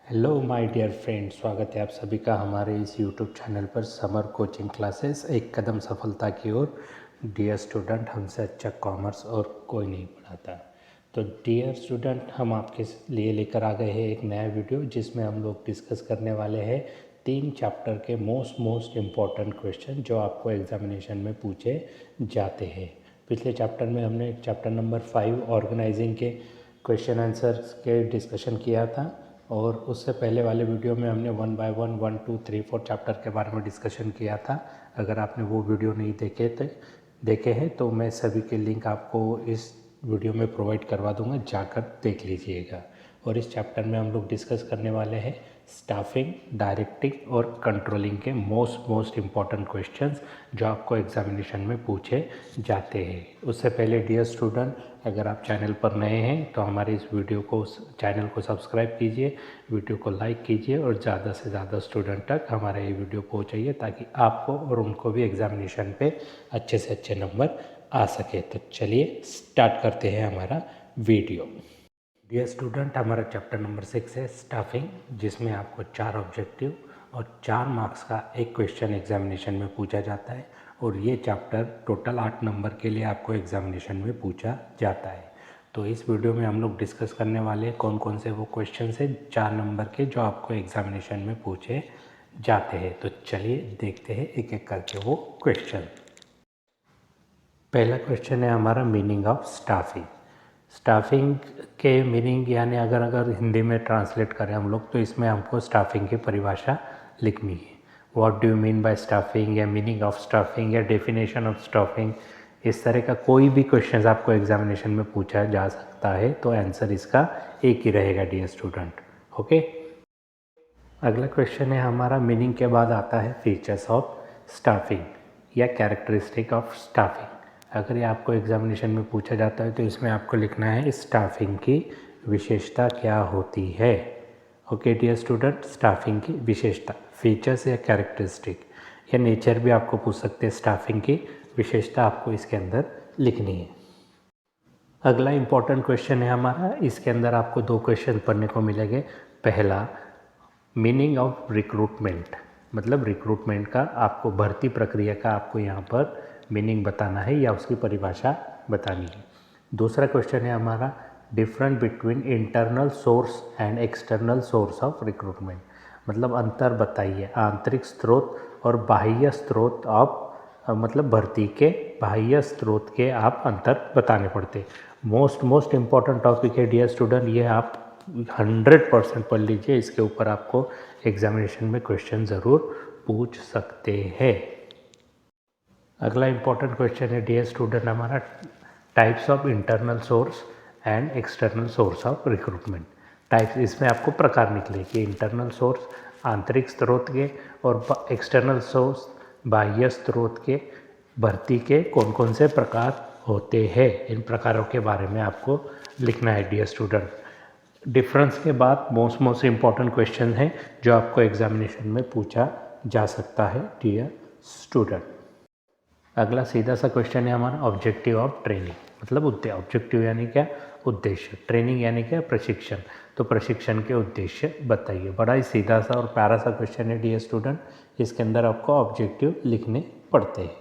Hello my dear friend, स्वागत है आप सभी का हमारे इस यूट्यूब चैनल पर समर कोचिंग क्लासेस एक कदम सफलता की ओर। डियर स्टूडेंट, हमसे अच्छा कॉमर्स और कोई नहीं पढ़ाता। तो डियर स्टूडेंट, हम आपके लिए लेकर आ गए हैं एक नया वीडियो जिसमें हम लोग डिस्कस करने वाले हैं 3 चैप्टर के मोस्ट इम्पॉर्टेंट क्वेश्चन जो आपको एग्जामिनेशन में पूछे जाते हैं। पिछले चैप्टर में हमने चैप्टर नंबर 5 ऑर्गेनाइजिंग के क्वेश्चन आंसर्स के डिस्कशन किया था और उससे पहले वाले वीडियो में हमने 1 बाय 1 1 2 3 4 चैप्टर के बारे में डिस्कशन किया था। अगर आपने वो वीडियो नहीं देखे हैं तो मैं सभी के लिंक आपको इस वीडियो में प्रोवाइड करवा दूंगा, जाकर देख लीजिएगा। और इस चैप्टर में हम लोग डिस्कस करने वाले हैं स्टाफिंग, डायरेक्टिंग और कंट्रोलिंग के मोस्ट इम्पॉर्टेंट क्वेश्चंस जो आपको एग्जामिनेशन में पूछे जाते हैं। उससे पहले डियर स्टूडेंट, अगर आप चैनल पर नए हैं तो हमारे इस चैनल को सब्सक्राइब कीजिए, वीडियो को लाइक कीजिए और ज़्यादा से ज़्यादा स्टूडेंट तक हमारा ये वीडियो पहुँचाइए ताकि आपको और उनको भी एग्जामिनेशन पे अच्छे से अच्छे नंबर आ सके। तो चलिए स्टार्ट करते हैं हमारा वीडियो। डियर स्टूडेंट, हमारा चैप्टर नंबर 6 है स्टाफिंग, जिसमें आपको 4 ऑब्जेक्टिव और 4 मार्क्स का एक क्वेश्चन एग्जामिनेशन में पूछा जाता है। और ये चैप्टर टोटल 8 नंबर के लिए आपको एग्जामिनेशन में पूछा जाता है। तो इस वीडियो में हम लोग डिस्कस करने वाले हैं कौन कौन से वो क्वेश्चन है 4 नंबर के जो आपको एग्जामिनेशन में पूछे जाते हैं। तो चलिए देखते हैं एक एक करके वो क्वेश्चन। पहला क्वेश्चन है हमारा मीनिंग ऑफ स्टाफिंग। स्टाफिंग के मीनिंग यानी अगर हिंदी में ट्रांसलेट करें हम लोग तो इसमें हमको स्टाफिंग की परिभाषा लिखनी है। What do you mean bye staffing, या मीनिंग ऑफ स्टाफिंग, या डेफिनेशन ऑफ स्टाफिंग, इस तरह का कोई भी क्वेश्चन आपको एग्जामिनेशन में पूछा जा सकता है तो आंसर इसका एक ही रहेगा डियर स्टूडेंट। ओके, अगला क्वेश्चन है हमारा मीनिंग के बाद आता है फीचर्स ऑफ स्टाफिंग या कैरेक्टरिस्टिक ऑफ स्टाफिंग। अगर ये आपको एग्जामिनेशन में पूछा जाता है तो इसमें आपको लिखना है स्टाफिंग की विशेषता क्या होती है। ओके डियर स्टूडेंट, स्टाफिंग की विशेषता, फीचर्स या कैरेक्टरिस्टिक या नेचर भी आपको पूछ सकते हैं। स्टाफिंग की विशेषता आपको इसके अंदर लिखनी है। अगला इम्पॉर्टेंट क्वेश्चन है हमारा, इसके अंदर आपको 2 क्वेश्चन पढ़ने को मिलेंगे। पहला, मीनिंग ऑफ रिक्रूटमेंट, मतलब रिक्रूटमेंट का आपको भर्ती प्रक्रिया का आपको यहाँ पर मीनिंग बताना है या उसकी परिभाषा बतानी है। दूसरा क्वेश्चन है हमारा difference between internal source and external source of recruitment, मतलब अंतर बताइए आंतरिक स्रोत और बाह्य स्रोत ऑफ, मतलब भर्ती के बाह्य स्रोत के आप अंतर बताने पड़ते। मोस्ट इम्पॉर्टेंट टॉपिक है डियर स्टूडेंट, ये आप 100% पढ़ लीजिए, इसके ऊपर आपको एग्जामिनेशन में क्वेश्चन ज़रूर पूछ सकते हैं। अगला इम्पॉर्टेंट क्वेश्चन है डियर स्टूडेंट हमारा types of internal source and external source of recruitment. Types, इसमें आपको प्रकार निकले कि इंटरनल सोर्स आंतरिक स्रोत के और एक्सटर्नल सोर्स बाह्य स्रोत के भर्ती के कौन कौन से प्रकार होते हैं। इन प्रकारों के बारे में आपको लिखना है डियर स्टूडेंट। डिफरेंस के बाद मोस्ट इम्पॉर्टेंट क्वेश्चन है जो आपको एग्जामिनेशन में पूछा जा सकता है डियर स्टूडेंट। अगला सीधा सा क्वेश्चन है हमारा ऑब्जेक्टिव ऑफ ट्रेनिंग, मतलब ऑब्जेक्टिव यानी क्या, उद्देश्य, ट्रेनिंग यानी क्या, प्रशिक्षण, तो प्रशिक्षण के उद्देश्य बताइए। बड़ा ही सीधा सा और प्यारा सा क्वेश्चन है डियर स्टूडेंट, इसके अंदर आपको ऑब्जेक्टिव लिखने पड़ते हैं।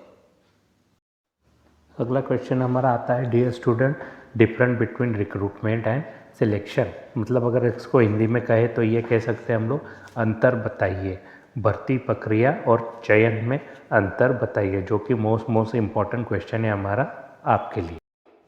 अगला क्वेश्चन हमारा आता है dear student difference between recruitment and selection, मतलब अगर इसको हिंदी में कहे तो ये कह सकते हैं हम लोग अंतर बताइए, भर्ती प्रक्रिया और चयन में अंतर बताइए, जो कि मोस्ट इम्पॉर्टेंट क्वेश्चन है हमारा आपके लिए।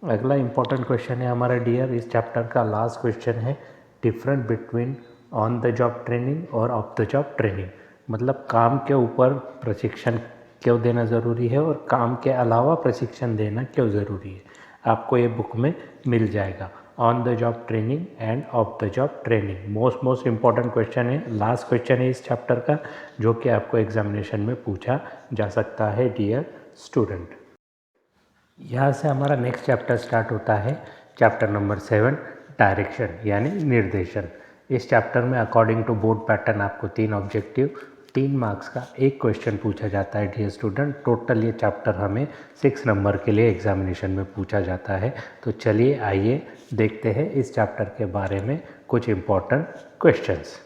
अगला इम्पॉर्टेंट क्वेश्चन है हमारा डियर, इस चैप्टर का लास्ट क्वेश्चन है difference between on the job training और ऑफ द जॉब ट्रेनिंग, मतलब काम के ऊपर प्रशिक्षण क्यों देना ज़रूरी है और काम के अलावा प्रशिक्षण देना क्यों ज़रूरी है। आपको ये बुक में मिल जाएगा, on the job training end of the job training. Most important question है, लास्ट क्वेश्चन है इस चैप्टर का, जो कि आपको एग्जामिनेशन में पूछा जा सकता है डियर स्टूडेंट। यहाँ से हमारा नेक्स्ट चैप्टर स्टार्ट होता है, चैप्टर नंबर 7 डायरेक्शन यानी निर्देशन। इस चैप्टर में अकॉर्डिंग टू बोर्ड पैटर्न आपको 3 ऑब्जेक्टिव 3 मार्क्स का एक क्वेश्चन पूछा जाता है डियर स्टूडेंट। टोटल ये चैप्टर हमें 6 नंबर के लिए एग्जामिनेशन में पूछा जाता है। तो चलिए आइए देखते हैं इस चैप्टर के बारे में कुछ इम्पोर्टेंट क्वेश्चंस।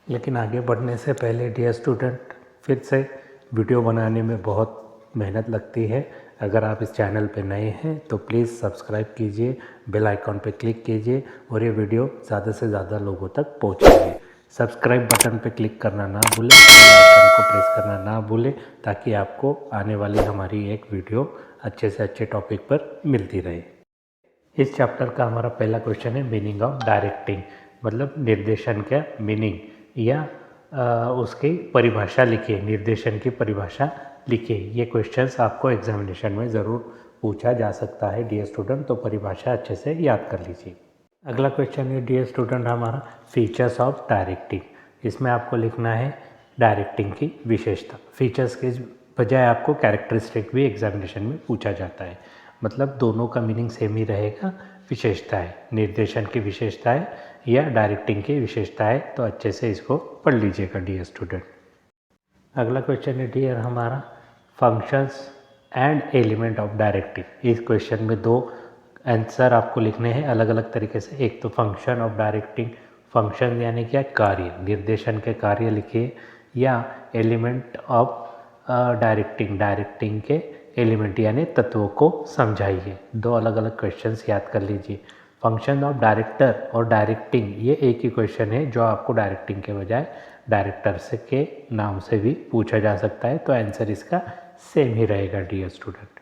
लेकिन आगे बढ़ने से पहले डियर स्टूडेंट, फिर से वीडियो बनाने में बहुत मेहनत लगती है। अगर आप इस चैनल पे नए हैं तो प्लीज़ सब्सक्राइब कीजिए, बेल आइकॉन पे क्लिक कीजिए और ये वीडियो ज़्यादा से ज़्यादा लोगों तक पहुँचाइए। सब्सक्राइब बटन पे क्लिक करना ना भूलें, बेल आइकन को प्रेस करना ना भूलें, ताकि आपको आने वाली हमारी एक वीडियो अच्छे से अच्छे टॉपिक पर मिलती रहे। इस चैप्टर का हमारा पहला क्वेश्चन है मीनिंग ऑफ डायरेक्टिंग, मतलब निर्देशन का मीनिंग या उसकी परिभाषा लिखिए, निर्देशन की परिभाषा लिखिए। ये क्वेश्चंस आपको एग्जामिनेशन में ज़रूर पूछा जा सकता है डियर स्टूडेंट, तो परिभाषा अच्छे से याद कर लीजिए। अगला क्वेश्चन है डियर स्टूडेंट हमारा फीचर्स ऑफ डायरेक्टिंग। इसमें आपको लिखना है डायरेक्टिंग की विशेषता। फीचर्स के बजाय आपको कैरेक्टरिस्टिक भी एग्जामिनेशन में पूछा जाता है, मतलब दोनों का मीनिंग सेम ही रहेगा। विशेषताएं, निर्देशन की विशेषताएं या डायरेक्टिंग की विशेषताएं, तो अच्छे से इसको पढ़ लीजिएगा डियर स्टूडेंट। अगला क्वेश्चन है डियर हमारा functions and element of directing. इस क्वेश्चन में दो आंसर आपको लिखने हैं अलग अलग तरीके से। एक तो फंक्शन ऑफ डायरेक्टिंग, फंक्शन यानी क्या, कार्य, निर्देशन के कार्य लिखिए, या एलिमेंट ऑफ डायरेक्टिंग, डायरेक्टिंग के एलिमेंट यानी तत्वों को समझाइए। दो अलग अलग क्वेश्चंस याद कर लीजिए। फंक्शन ऑफ डायरेक्टर और डायरेक्टिंग ये एक ही क्वेश्चन है, जो आपको डायरेक्टिंग के बजाय डायरेक्टर से के नाम से भी पूछा जा सकता है, तो आंसर इसका सेम ही रहेगा डियर स्टूडेंट।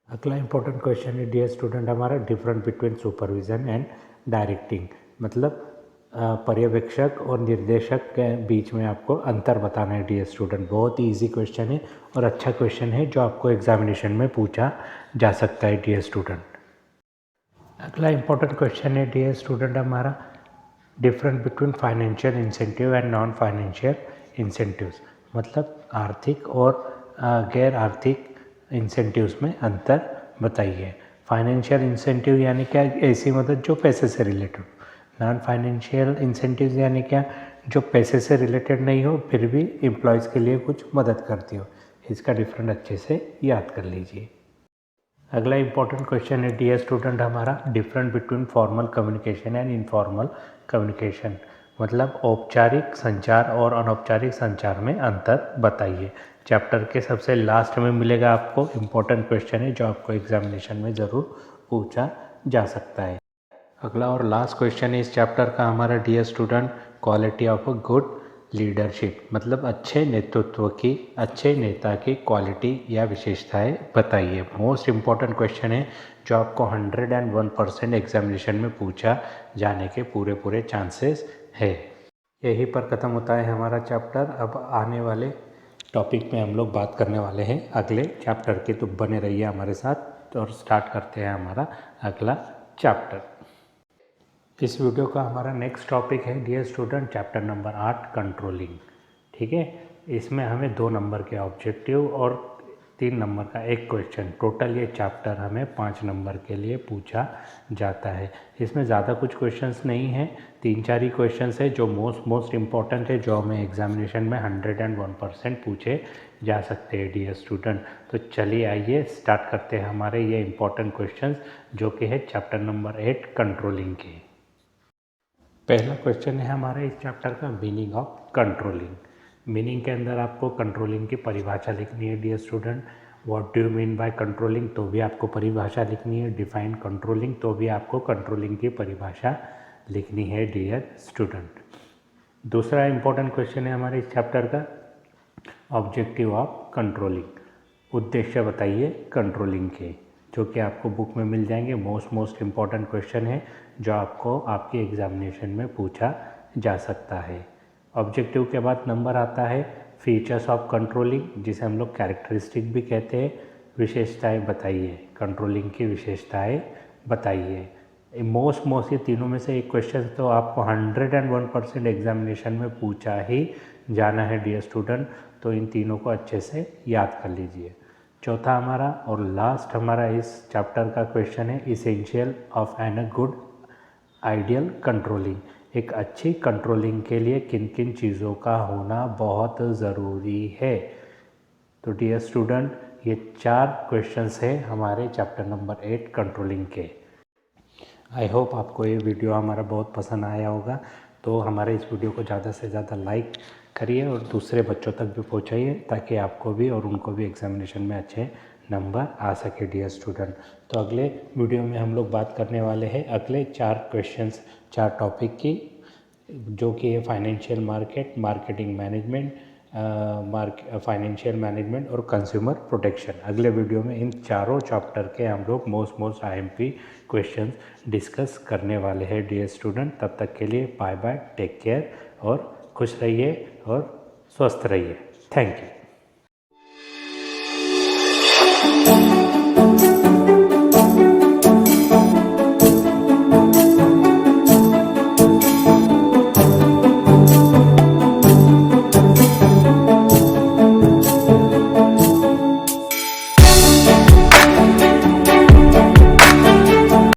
अगला इंपॉर्टेंट क्वेश्चन है डियर स्टूडेंट हमारा difference between supervision and directing, मतलब पर्यवेक्षक और निर्देशक के बीच में आपको अंतर बताना है डियर स्टूडेंट। बहुत ही ईजी क्वेश्चन है और अच्छा क्वेश्चन है, जो आपको एग्जामिनेशन में पूछा जा सकता है डियर स्टूडेंट। अगला इंपॉर्टेंट क्वेश्चन है डियर स्टूडेंट हमारा difference between financial incentive and non financial incentives, मतलब आर्थिक और गैर आर्थिक इंसेंटिव्स में अंतर बताइए। फाइनेंशियल इंसेंटिव यानी क्या, ऐसी मदद जो पैसे से रिलेटेड। नॉन फाइनेंशियल इंसेंटिव्स यानी क्या, जो पैसे से रिलेटेड नहीं हो फिर भी एम्प्लॉयज़ के लिए कुछ मदद करती हो। इसका डिफरेंस अच्छे से याद कर लीजिए। अगला इंपॉर्टेंट क्वेश्चन है डियर स्टूडेंट हमारा difference between formal communication and informal communication, मतलब औपचारिक संचार और अनौपचारिक संचार में अंतर बताइए। चैप्टर के सबसे लास्ट में मिलेगा आपको, इम्पोर्टेंट क्वेश्चन है जो आपको एग्जामिनेशन में ज़रूर पूछा जा सकता है। अगला और लास्ट क्वेश्चन है इस चैप्टर का हमारा dear student quality of a good leadership, मतलब अच्छे नेतृत्व की, अच्छे नेता की क्वालिटी या विशेषताएं बताइए। मोस्ट इम्पॉर्टेंट क्वेश्चन है जो आपको 101% एग्जामिनेशन में पूछा जाने के पूरे चांसेस है। यहीं पर ख़त्म होता है हमारा चैप्टर। अब आने वाले टॉपिक में हम लोग बात करने वाले हैं अगले चैप्टर की, तो बने रहिए हमारे साथ और स्टार्ट करते हैं हमारा अगला चैप्टर। इस वीडियो का हमारा नेक्स्ट टॉपिक है dear student chapter number 8 controlling. ठीक है, इसमें हमें 2 नंबर के ऑब्जेक्टिव और 3 नंबर का एक क्वेश्चन, टोटल ये चैप्टर हमें 5 नंबर के लिए पूछा जाता है। इसमें ज़्यादा कुछ क्वेश्चंस नहीं हैं, 3-4 ही क्वेश्चंस है जो मोस्ट इम्पॉर्टेंट है, जो हमें एग्जामिनेशन में 101% पूछे जा सकते हैं डियर स्टूडेंट। तो चलिए आइए स्टार्ट करते हैं हमारे ये इम्पॉर्टेंट क्वेश्चंस, जो कि है चैप्टर नंबर 8 कंट्रोलिंग के। पहला क्वेश्चन है हमारे इस चैप्टर का मीनिंग ऑफ कंट्रोलिंग। मीनिंग के अंदर आपको कंट्रोलिंग की परिभाषा लिखनी है dear student. What do you mean by controlling, तो भी आपको परिभाषा लिखनी है। डिफाइन कंट्रोलिंग, तो भी आपको कंट्रोलिंग की परिभाषा लिखनी है डियर स्टूडेंट। दूसरा इंपॉर्टेंट क्वेश्चन है हमारे इस चैप्टर का ऑब्जेक्टिव ऑफ कंट्रोलिंग, उद्देश्य बताइए कंट्रोलिंग के, जो कि आपको बुक में मिल जाएंगे। मोस्ट इम्पॉर्टेंट क्वेश्चन है जो आपको आपके एग्जामिनेशन में पूछा जा सकता है। ऑब्जेक्टिव के बाद नंबर आता है फीचर्स ऑफ कंट्रोलिंग, जिसे हम लोग कैरेक्टरिस्टिक भी कहते हैं। विशेषताएं बताइए, कंट्रोलिंग की विशेषताएं बताइए। मोस्ट ये तीनों में से एक क्वेश्चन तो आपको 101% एग्जामिनेशन में पूछा ही जाना है डियर स्टूडेंट, तो इन तीनों को अच्छे से याद कर लीजिए। चौथा हमारा और लास्ट हमारा इस चैप्टर का क्वेश्चन है essential of an good ideal controlling. एक अच्छी कंट्रोलिंग के लिए किन किन चीज़ों का होना बहुत ज़रूरी है। तो डियर स्टूडेंट, ये 4 क्वेश्चंस हैं हमारे चैप्टर नंबर 8 कंट्रोलिंग के। आई होप आपको ये वीडियो हमारा बहुत पसंद आया होगा। तो हमारे इस वीडियो को ज़्यादा से ज़्यादा लाइक करिए और दूसरे बच्चों तक भी पहुँचाइए, ताकि आपको भी और उनको भी एग्जामिनेशन में अच्छे नंबर आ सके डियर स्टूडेंट। तो अगले वीडियो में हम लोग बात करने वाले हैं अगले 4 क्वेश्चंस 4 टॉपिक की, जो कि है financial market, marketing management, financial management और कंज्यूमर प्रोटेक्शन। अगले वीडियो में इन चारों चैप्टर के हम लोग मोस्ट IMP क्वेश्चंस डिस्कस करने वाले हैं डियर स्टूडेंट। तब तक के लिए बाय बाय, टेक केयर और खुश रहिए और स्वस्थ रहिए। Thank you.